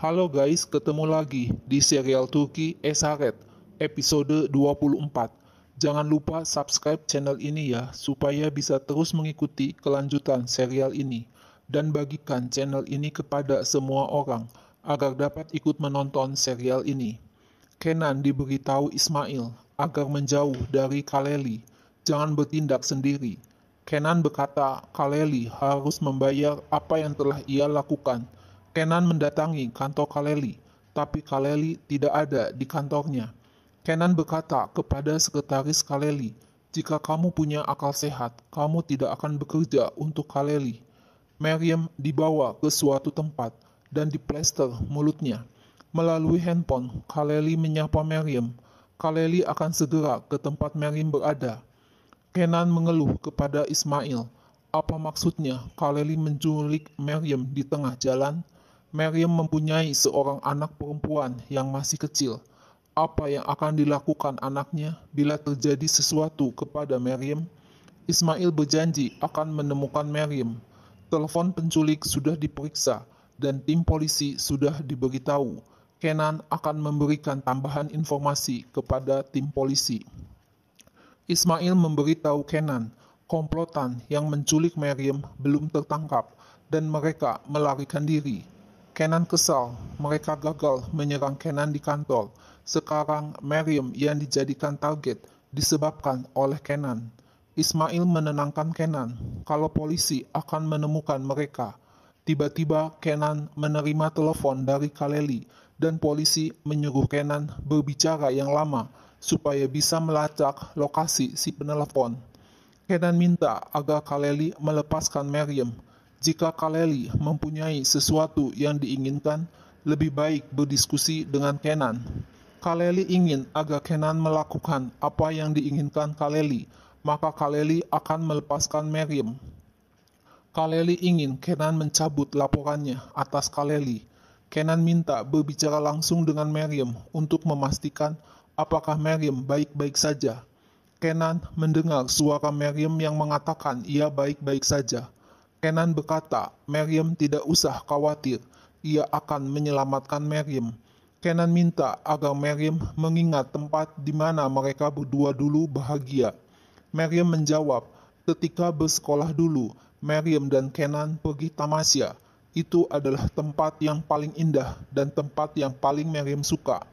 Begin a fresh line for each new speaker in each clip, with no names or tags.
Halo guys, ketemu lagi di serial Turki Esaret, episode 24. Jangan lupa subscribe channel ini ya, supaya bisa terus mengikuti kelanjutan serial ini. Dan bagikan channel ini kepada semua orang, agar dapat ikut menonton serial ini. Kenan diberitahu Ismail agar menjauh dari Kaleli, jangan bertindak sendiri. Kenan berkata Kaleli harus membayar apa yang telah ia lakukan. Kenan mendatangi kantor Kaleli, tapi Kaleli tidak ada di kantornya. Kenan berkata kepada sekretaris Kaleli, jika kamu punya akal sehat, kamu tidak akan bekerja untuk Kaleli. Maryam dibawa ke suatu tempat dan diplester mulutnya. Melalui handphone, Kaleli menyapa Maryam. Kaleli akan segera ke tempat Maryam berada. Kenan mengeluh kepada Ismail. Apa maksudnya Kaleli menculik Maryam di tengah jalan? Maryam mempunyai seorang anak perempuan yang masih kecil. Apa yang akan dilakukan anaknya bila terjadi sesuatu kepada Maryam? Ismail berjanji akan menemukan Maryam. Telepon penculik sudah diperiksa dan tim polisi sudah diberitahu. Kenan akan memberikan tambahan informasi kepada tim polisi. Ismail memberitahu Kenan, komplotan yang menculik Maryam belum tertangkap dan mereka melarikan diri. Kenan kesal, mereka gagal menyerang Kenan di kantor. Sekarang Maryam yang dijadikan target disebabkan oleh Kenan. Ismail menenangkan Kenan kalau polisi akan menemukan mereka. Tiba-tiba Kenan menerima telepon dari Kaleli dan polisi menyuruh Kenan berbicara yang lama supaya bisa melacak lokasi si penelepon. Kenan minta agar Kaleli melepaskan Maryam. Jika Kaleli mempunyai sesuatu yang diinginkan, lebih baik berdiskusi dengan Kenan. Kaleli ingin agar Kenan melakukan apa yang diinginkan Kaleli, maka Kaleli akan melepaskan Maryam. Kaleli ingin Kenan mencabut laporannya atas Kaleli. Kenan minta berbicara langsung dengan Maryam untuk memastikan apakah Maryam baik-baik saja. Kenan mendengar suara Maryam yang mengatakan ia baik-baik saja. Kenan berkata, Maryam tidak usah khawatir, ia akan menyelamatkan Maryam. Kenan minta agar Maryam mengingat tempat di mana mereka berdua dulu bahagia. Maryam menjawab, ketika bersekolah dulu, Maryam dan Kenan pergi tamasya. Itu adalah tempat yang paling indah dan tempat yang paling Maryam suka.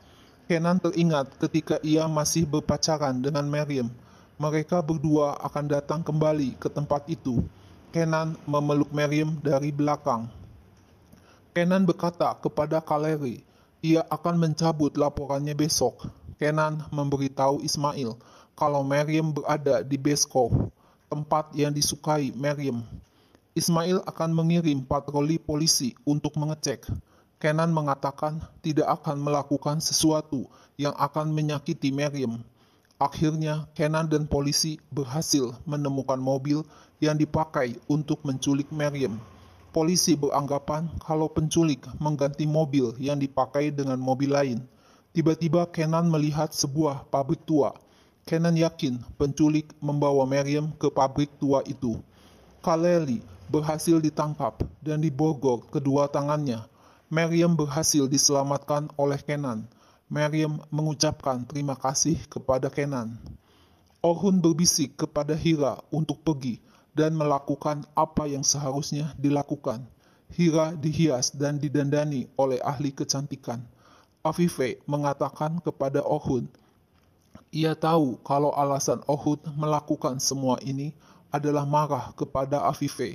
Kenan teringat ketika ia masih berpacaran dengan Maryam. Mereka berdua akan datang kembali ke tempat itu. Kenan memeluk Maryam dari belakang. Kenan berkata kepada Kaleli, ia akan mencabut laporannya besok. Kenan memberitahu Ismail kalau Maryam berada di Beskov, tempat yang disukai Maryam. Ismail akan mengirim patroli polisi untuk mengecek. Kenan mengatakan tidak akan melakukan sesuatu yang akan menyakiti Maryam. Akhirnya, Kenan dan polisi berhasil menemukan mobil yang dipakai untuk menculik Maryam. Polisi beranggapan kalau penculik mengganti mobil yang dipakai dengan mobil lain. Tiba-tiba Kenan melihat sebuah pabrik tua. Kenan yakin penculik membawa Maryam ke pabrik tua itu. Kaleli berhasil ditangkap dan diborgol kedua tangannya. Maryam berhasil diselamatkan oleh Kenan. Maryam mengucapkan terima kasih kepada Kenan. Orhun berbisik kepada Hira untuk pergi dan melakukan apa yang seharusnya dilakukan. Hira dihias dan didandani oleh ahli kecantikan. Afife mengatakan kepada Orhun, ia tahu kalau alasan Orhun melakukan semua ini adalah marah kepada Afife.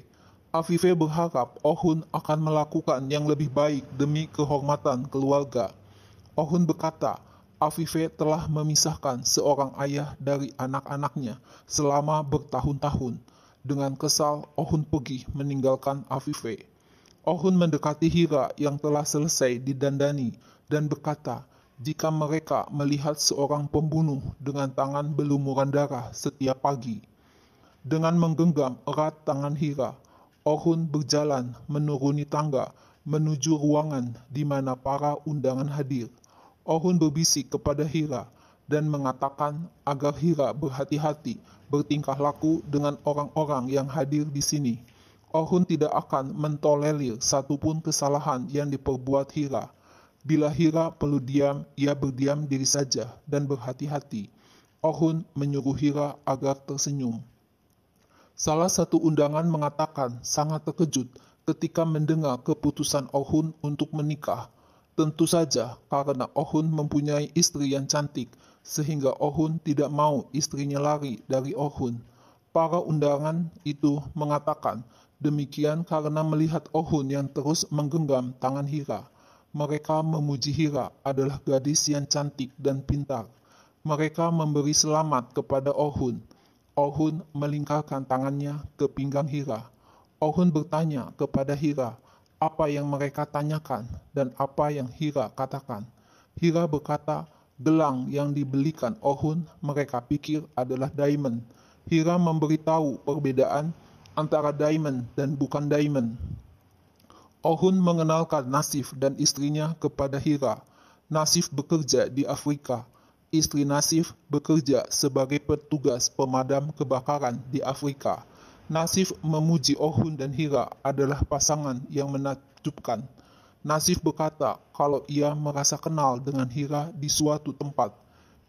Afife berharap Orhun akan melakukan yang lebih baik demi kehormatan keluarga. Orhun berkata, Afife telah memisahkan seorang ayah dari anak-anaknya selama bertahun-tahun. Dengan kesal, Orhun pergi meninggalkan Afife. Orhun mendekati Hira yang telah selesai didandani dan berkata, jika mereka melihat seorang pembunuh dengan tangan berlumuran darah setiap pagi. Dengan menggenggam erat tangan Hira, Orhun berjalan menuruni tangga menuju ruangan di mana para undangan hadir. Orhun berbisik kepada Hira dan mengatakan agar Hira berhati-hati bertingkah laku dengan orang-orang yang hadir di sini. Orhun tidak akan mentolerir satupun kesalahan yang diperbuat Hira. Bila Hira perlu diam, ia berdiam diri saja dan berhati-hati. Ohun menyuruh Hira agar tersenyum. Salah satu undangan mengatakan sangat terkejut ketika mendengar keputusan Ohun untuk menikah. Tentu saja karena Ohun mempunyai istri yang cantik, sehingga Ohun tidak mau istrinya lari dari Ohun. Para undangan itu mengatakan demikian karena melihat Ohun yang terus menggenggam tangan Hira. Mereka memuji Hira adalah gadis yang cantik dan pintar. Mereka memberi selamat kepada Ohun. Ohun melingkarkan tangannya ke pinggang Hira. Ohun bertanya kepada Hira apa yang mereka tanyakan dan apa yang Hira katakan. Hira berkata, gelang yang dibelikan Ohun mereka pikir adalah diamond. Hira memberitahu perbedaan antara diamond dan bukan diamond. Ohun mengenalkan Nasif dan istrinya kepada Hira. Nasif bekerja di Afrika. Istri Nasif bekerja sebagai petugas pemadam kebakaran di Afrika. Nasif memuji Ohun dan Hira adalah pasangan yang menakjubkan. Nasif berkata kalau ia merasa kenal dengan Hira di suatu tempat.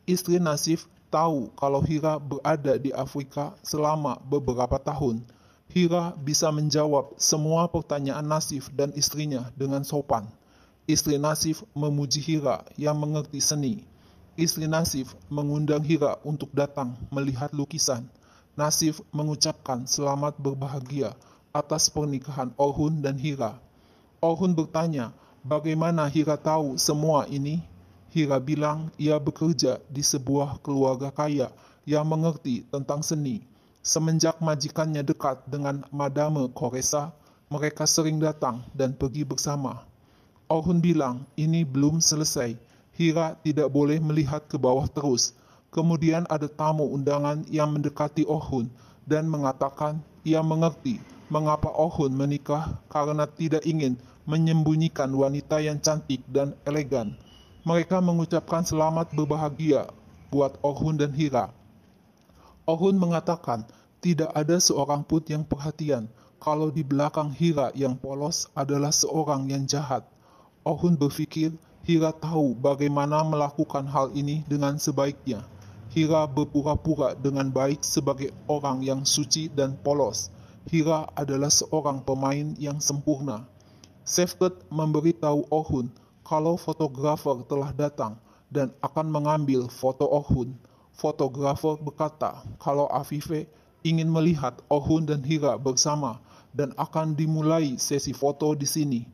Istri Nasif tahu kalau Hira berada di Afrika selama beberapa tahun. Hira bisa menjawab semua pertanyaan Nasif dan istrinya dengan sopan. Istri Nasif memuji Hira yang mengerti seni. Istri Nasif mengundang Hira untuk datang melihat lukisan. Nasif mengucapkan selamat berbahagia atas pernikahan Ohun dan Hira. Ohun bertanya, bagaimana Hira tahu semua ini? Hira bilang ia bekerja di sebuah keluarga kaya yang mengerti tentang seni. Semenjak majikannya dekat dengan Madame Koresa, mereka sering datang dan pergi bersama. Ohun bilang ini belum selesai. Hira tidak boleh melihat ke bawah terus. Kemudian ada tamu undangan yang mendekati Ohun dan mengatakan ia mengerti mengapa Ohun menikah karena tidak ingin menyembunyikan wanita yang cantik dan elegan. Mereka mengucapkan selamat berbahagia buat Ohun dan Hira. Ohun mengatakan tidak ada seorang pun yang perhatian kalau di belakang Hira yang polos adalah seorang yang jahat. Ohun berpikir Hira tahu bagaimana melakukan hal ini dengan sebaiknya. Hira berpura-pura dengan baik sebagai orang yang suci dan polos. Hira adalah seorang pemain yang sempurna. Sefket memberitahu Ohun kalau fotografer telah datang dan akan mengambil foto Ohun. Fotografer berkata kalau Afife ingin melihat Ohun dan Hira bersama dan akan dimulai sesi foto di sini.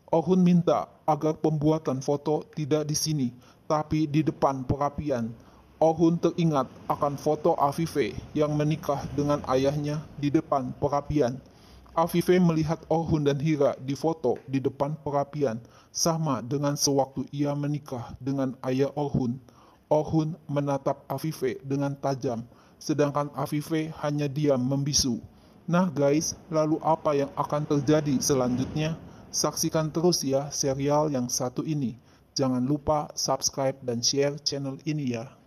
Ohun minta agar pembuatan foto tidak di sini, tapi di depan perapian. Ohun teringat akan foto Afife yang menikah dengan ayahnya di depan perapian. Afife melihat Ohun dan Hira di foto di depan perapian, sama dengan sewaktu ia menikah dengan ayah Ohun. Ohun menatap Afife dengan tajam, sedangkan Afife hanya diam membisu. Nah guys, lalu apa yang akan terjadi selanjutnya? Saksikan terus ya serial yang satu ini. Jangan lupa subscribe dan share channel ini ya.